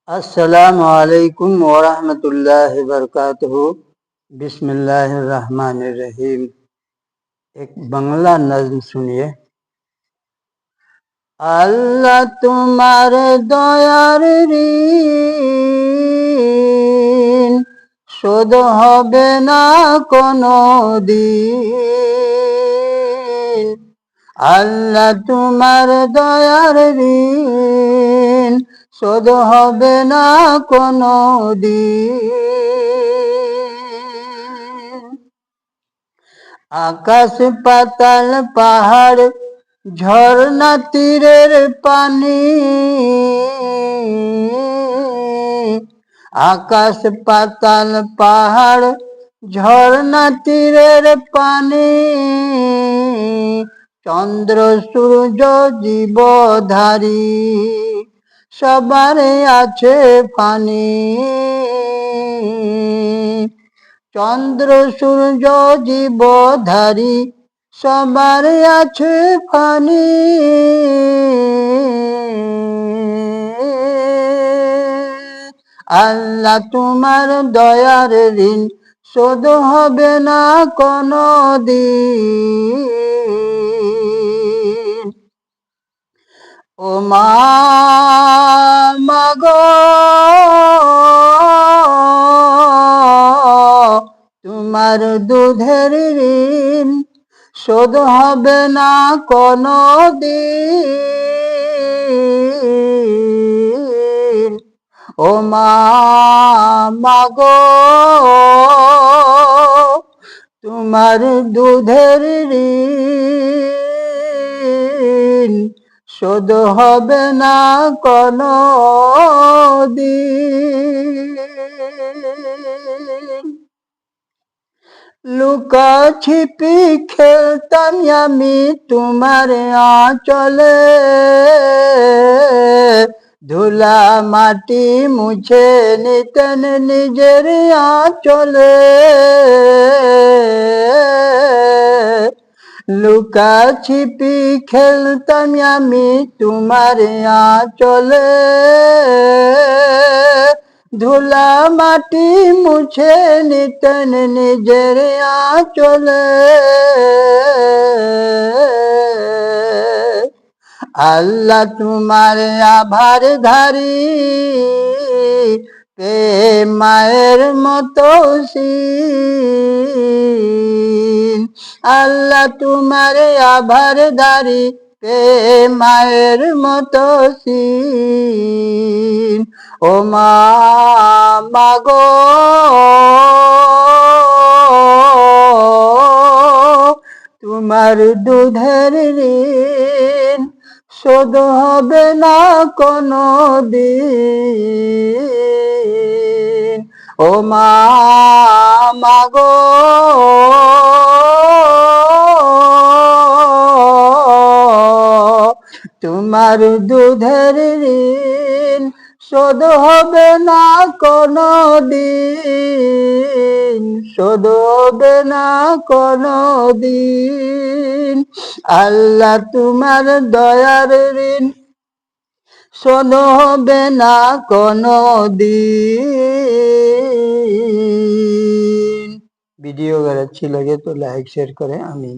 अस्सलामु अलैकुम वरहमतुल्लाहि वबरकातुहू। बिस्मिल्लाहिर रहमानिर रहीम। एक बांग्ला नज्म सुनिए। আল্লাহ তোমার দয়ার ঋণ শোধ হবে না কোনো দিন। আল্লাহ তোমার দয়ার ঋণ শোধ হবে না কোনো দিন। আকাশ পাতাল পাহাড় ঝর্ণা তীরের পানি, আকাশ পাতাল পাহাড় ঝর্ণা তীরের পানি, চন্দ্র সূর্য জীবধারী সবারে আছে ফানি। চন্দ্র সূর্য জীবধারী সবার আছে ফানি। আল্লাহ তোমার দয়ার ঋণ শোধ হবে না কোনো দিন। ও মা মাগো তোমার দুধের ঋণ শোধ হবে না কোনো দিন। ও মা মাগো তোমার দুধের ঋণ শোধ হবে না কোনো দিন। লুকা ছিপি খেলতাম আমি তোমার আঁচলে, ধুলা মাটি মুছে নিতেন নিজের আঁচলে। লুকা ছিপি খেলতাম আমি তোমার আঁচলে, ধুলা মাটি মুছে নিতেন নিজের আঁচলে। আল্লাহ তোমার আভার ধারি পে মায়ের মতো সিন। আল্লাহ তোমার আভার ধারি পে মায়ের মতো সিন। ও মা মাগো তোমার দুধের ঋণ শোধ হবে না কোনো দিন। ও মা মাগো তোমার দুধের ঋণ শোধ হবে না কোনো দিন, শোধ হবে না কোনো দিন। আল্লাহ তোমার দয়ার ঋণ শোধ হবে না কোনো দিন। ভিডিও अगर अच्छी लगे तो लाइक शेयर करें। आमीन।